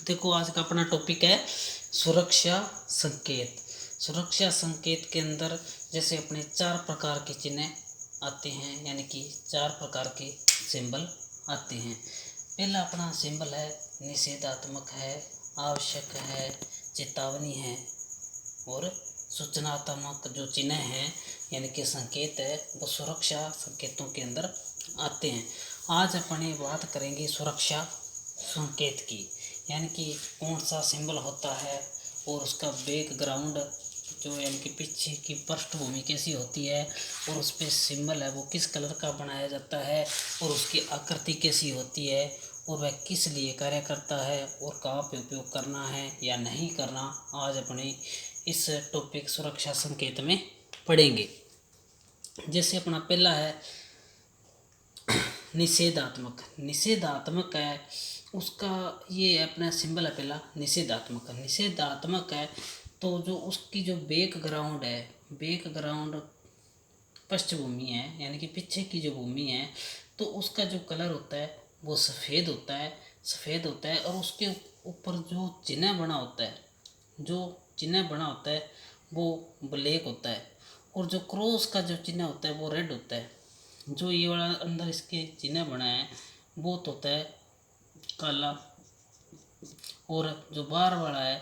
देखो आज का अपना टॉपिक है सुरक्षा संकेत। सुरक्षा संकेत के अंदर जैसे अपने चार प्रकार के चिन्ह आते हैं, यानी कि चार प्रकार के सिंबल आते हैं। पहला अपना सिंबल है निषेधात्मक है, आवश्यक है, चेतावनी है और सूचनात्मक जो चिन्ह हैं यानी कि संकेत है वो सुरक्षा संकेतों के अंदर आते हैं। आज अपने बात करेंगे सुरक्षा संकेत की, यानी कि कौन सा सिंबल होता है और उसका बैकग्राउंड जो यानी कि पीछे की पृष्ठभूमि कैसी होती है और उस पर सिंबल है वो किस कलर का बनाया जाता है और उसकी आकृति कैसी होती है और वह किस लिए कार्य करता है और कहाँ पे उपयोग करना है या नहीं करना, आज अपने इस टॉपिक सुरक्षा संकेत में पढ़ेंगे। जैसे अपना पहला है निषेधात्मक। निषेधात्मक है उसका ये अपना सिंबल है पहला निषेधात्मक। निषेधात्मक है तो जो उसकी जो बैकग्राउंड है, बैकग्राउंड पृष्ठभूमि है यानी कि पीछे की जो भूमि है, तो उसका जो कलर होता है वो सफ़ेद होता है, सफ़ेद होता है। और उसके ऊपर जो चिन्ह बना होता है, जो चिन्ह बना होता है वो ब्लैक होता है और जो क्रॉस का जो चिन्ह होता है वो रेड होता है। जो ये वाला अंदर इसके चिन्ह बना है वो तो होता है काला और जो बाहर वाला है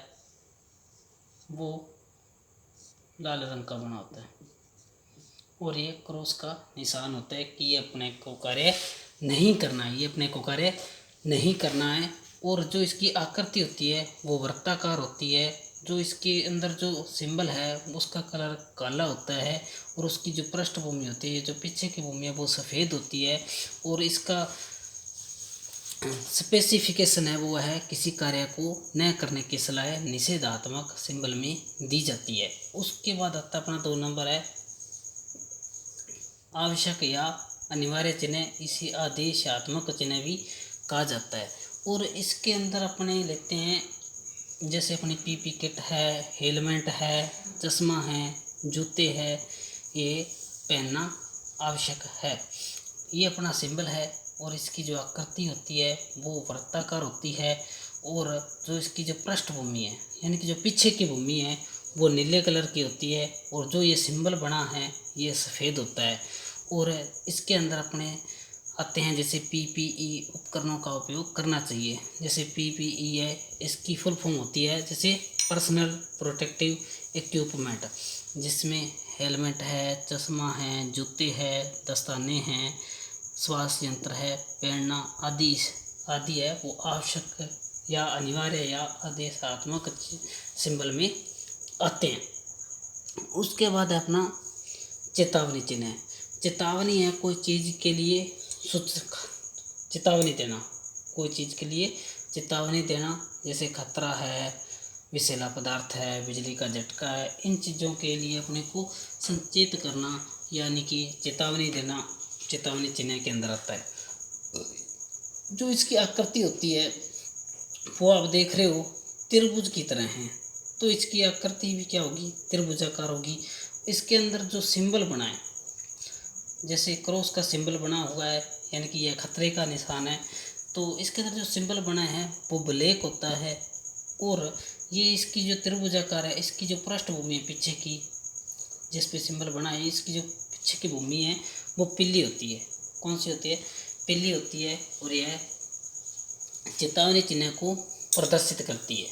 वो लाल रंग का बना होता है और ये क्रॉस का निशान होता है कि ये अपने को कार्य नहीं करना है, ये अपने को कार्य नहीं करना है। और जो इसकी आकृति होती है वो वृत्ताकार होती है। जो इसके अंदर जो सिंबल है उसका कलर काला होता है और उसकी जो पृष्ठभूमि होती है, जो पीछे की भूमि है वो सफ़ेद होती है। और इसका स्पेसिफिकेशन है वो है किसी कार्य को न करने की सलाह निषेधात्मक सिंबल में दी जाती है। उसके बाद आता अपना 2 नंबर है आवश्यक या अनिवार्य चिन्ह। इसे आदेशात्मक चिन्ह भी कहा जाता है। और इसके अंदर अपने लेते हैं जैसे अपनी पीपी किट है, हेलमेट है, चश्मा है, जूते है, ये पहनना आवश्यक है। ये अपना सिंबल है और इसकी जो आकृति होती है वो वृत्ताकार होती है और जो इसकी जो पृष्ठभूमि है यानी कि जो पीछे की भूमि है वो नीले कलर की होती है और जो ये सिंबल बना है ये सफ़ेद होता है। और इसके अंदर अपने आते हैं जैसे पीपीई उपकरणों का उपयोग करना चाहिए। जैसे पीपीई है इसकी फुल फॉर्म होती है जैसे पर्सनल प्रोटेक्टिव इक्विपमेंट, जिसमें हेलमेट है, चश्मा है, जूते है, दस्ताने हैं, श्वास यंत्र है, प्रेरणा आदि आदि है वो आवश्यक या अनिवार्य या आदेशात्मक सिंबल में आते हैं। उसके बाद अपना चेतावनी चिन्ह है। चेतावनी है कोई चीज़ के लिए चेतावनी देना, कोई चीज़ के लिए चेतावनी देना, जैसे खतरा है, विषैला पदार्थ है, बिजली का झटका है, इन चीज़ों के लिए अपने को संचेत करना यानी कि चेतावनी देना चेतावनी चिन्ह के अंदर आता है। जो इसकी आकृति होती है वो आप देख रहे हो त्रिभुज की तरह है, तो इसकी आकृति भी क्या होगी, त्रिभुजाकार होगी। इसके अंदर जो सिंबल बना है जैसे क्रॉस का सिंबल बना हुआ है यानी कि यह खतरे का निशान है, तो इसके अंदर जो सिंबल बना है वो ब्लैक होता है। और ये इसकी जो त्रिभुजाकार है इसकी जो पृष्ठभूमि है पीछे की जिस पे सिंबल बना है इसकी जो पीछे की भूमि है वो पीली होती है। कौन सी होती है, पीली होती है। और यह चेतावनी चिन्ह को प्रदर्शित करती है।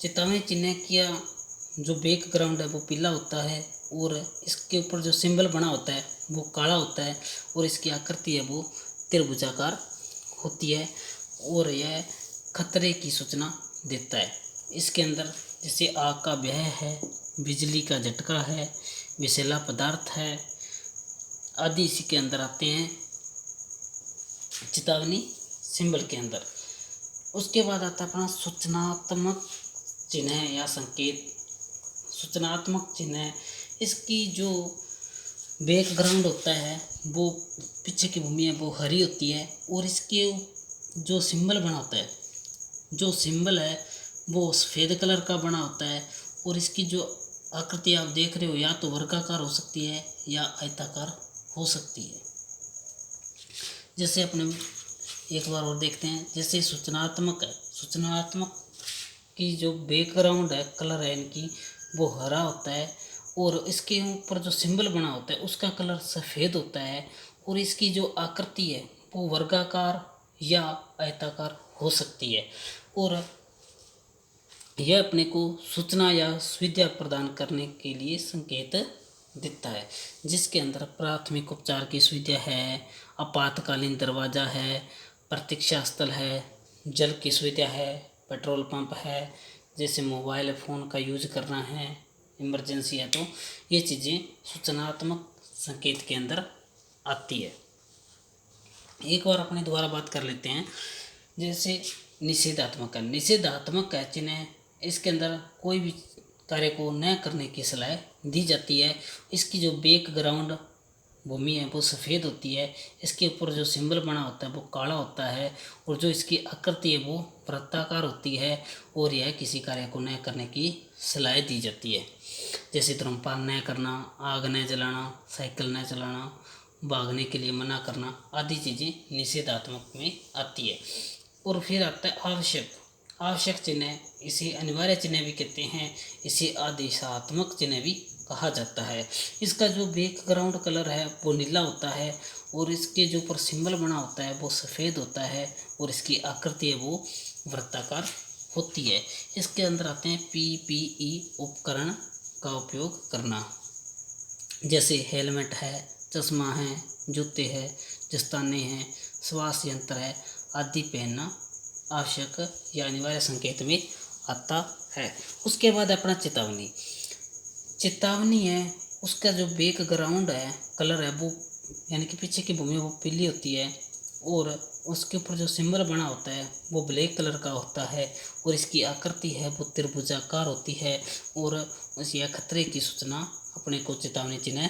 चेतावनी चिन्ह का जो बैकग्राउंड है वो पीला होता है और इसके ऊपर जो सिंबल बना होता है वो काला होता है और इसकी आकृति है वो त्रिभुजाकार होती है और यह खतरे की सूचना देता है। इसके अंदर जैसे आग का भय है, बिजली का झटका है, विषैला पदार्थ है आदि इसी के अंदर आते हैं चेतावनी सिंबल के अंदर। उसके बाद आता है अपना सूचनात्मक चिन्ह या संकेत। सूचनात्मक चिन्ह इसकी जो बैकग्राउंड होता है वो पीछे की भूमि है वो हरी होती है और इसके जो सिंबल बना होता है, जो सिंबल है वो सफ़ेद कलर का बना होता है और इसकी जो आकृति आप देख रहे हो या तो वर्गाकार हो सकती है या आयताकार हो सकती है। जैसे अपने एक बार और देखते हैं, जैसे सूचनात्मक है, सूचनात्मक की जो बैकग्राउंड है, कलर है इनकी, वो हरा होता है और इसके ऊपर जो सिंबल बना होता है उसका कलर सफ़ेद होता है और इसकी जो आकृति है वो वर्गाकार या आयताकार हो सकती है और यह अपने को सूचना या सुविधा प्रदान करने के लिए संकेत देता है, जिसके अंदर प्राथमिक उपचार की सुविधा है, आपातकालीन दरवाज़ा है, प्रतीक्षा स्थल है, जल की सुविधा है, पेट्रोल पंप है, जैसे मोबाइल फ़ोन का यूज करना है इमरजेंसी है तो ये चीज़ें सूचनात्मक संकेत के अंदर आती है। एक बार अपने दोबारा बात कर लेते हैं। जैसे निषेधात्मक है, निषेधात्मक है चिन्ह, इसके अंदर कोई भी कार्य को न करने की सलाह दी जाती है। इसकी जो बैकग्राउंड भूमि है वो सफ़ेद होती है, इसके ऊपर जो सिंबल बना होता है वो काला होता है और जो इसकी आकृति है वो वृत्ताकार होती है और यह किसी कार्य को न करने की सलाह दी जाती है। जैसे धूम्रपान न करना, आग न जलाना, साइकिल न चलाना, भागने के लिए मना करना आदि चीज़ें निषेधात्मक में आती है। और फिर आता है आवश्यक, आवश्यक चिन्ह, इसे अनिवार्य चिन्ह भी कहते हैं, इसे आदेशात्मक चिन्ह भी कहा जाता है। इसका जो बैकग्राउंड कलर है वो नीला होता है और इसके जो ऊपर सिंबल बना होता है वो सफ़ेद होता है और इसकी आकृति है वो वृत्ताकार होती है। इसके अंदर आते हैं PPE उपकरण का उपयोग करना, जैसे हेलमेट है, चश्मा है, जूते हैं, दस्ताने हैं, श्वास यंत्र है आदि पहनना आवश्यक या अनिवार्य संकेत में आता है। उसके बाद अपना चेतावनी, चेतावनी है उसका जो बैकग्राउंड है कलर है वो यानी कि पीछे की भूमि वो पीली होती है और उसके ऊपर जो सिंबल बना होता है वो ब्लैक कलर का होता है और इसकी आकृति है वो त्रिभुजाकार होती है और यह खतरे की सूचना अपने को चेतावनी चिन्ह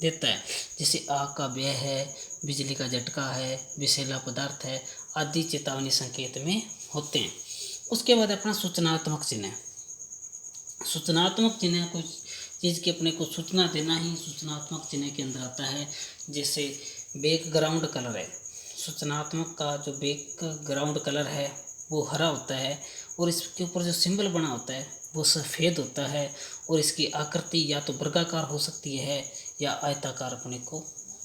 देता है। जैसे आग का व्यय है, बिजली का झटका है, विषैला पदार्थ है आदि चेतावनी संकेत में होते हैं। उसके बाद अपना सूचनात्मक चिन्ह, सूचनात्मक चिन्ह कोई चीज़ की अपने को सूचना देना ही सूचनात्मक चिन्ह के अंदर आता है। जैसे बैकग्राउंड कलर है, सूचनात्मक का जो बैकग्राउंड कलर है वो हरा होता है और इसके ऊपर जो सिंबल बना होता है वो सफ़ेद होता है और इसकी आकृति या तो वर्गाकार हो सकती है या आयताकार अपने को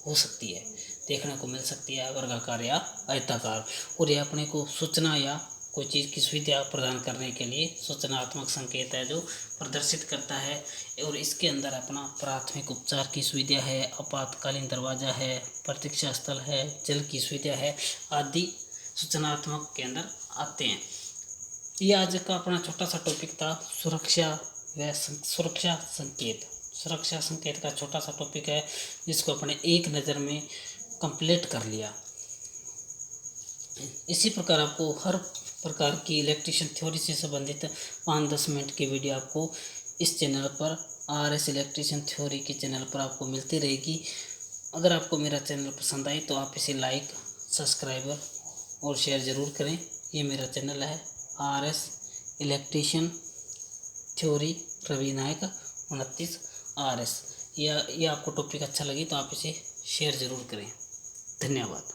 हो सकती है, देखने को मिल सकती है वर्गाकार या आयताकार। और यह अपने को सूचना या कोई चीज़ की सुविधा प्रदान करने के लिए सूचनात्मक संकेत है जो प्रदर्शित करता है। और इसके अंदर अपना प्राथमिक उपचार की सुविधा है, आपातकालीन दरवाज़ा है, प्रतीक्षा स्थल है, जल की सुविधा है आदि सूचनात्मक के अंदर आते हैं। ये आज का अपना छोटा सा टॉपिक था, सुरक्षा व सुरक्षा संकेत। सुरक्षा संकेत का छोटा सा टॉपिक है जिसको अपने एक नज़र में कंप्लीट कर लिया। इसी प्रकार आपको हर प्रकार की इलेक्ट्रिशियन थ्योरी से संबंधित 5-10 मिनट की वीडियो आपको इस चैनल पर RS इलेक्ट्रिशियन थ्योरी के चैनल पर आपको मिलती रहेगी। अगर आपको मेरा चैनल पसंद आए तो आप इसे लाइक, सब्सक्राइबर और शेयर ज़रूर करें। ये मेरा चैनल है RS इलेक्ट्रिशियन थ्योरी रवि नायक 29 RS। यह आपको टॉपिक अच्छा लगे तो आप इसे शेयर ज़रूर करें। धन्यवाद।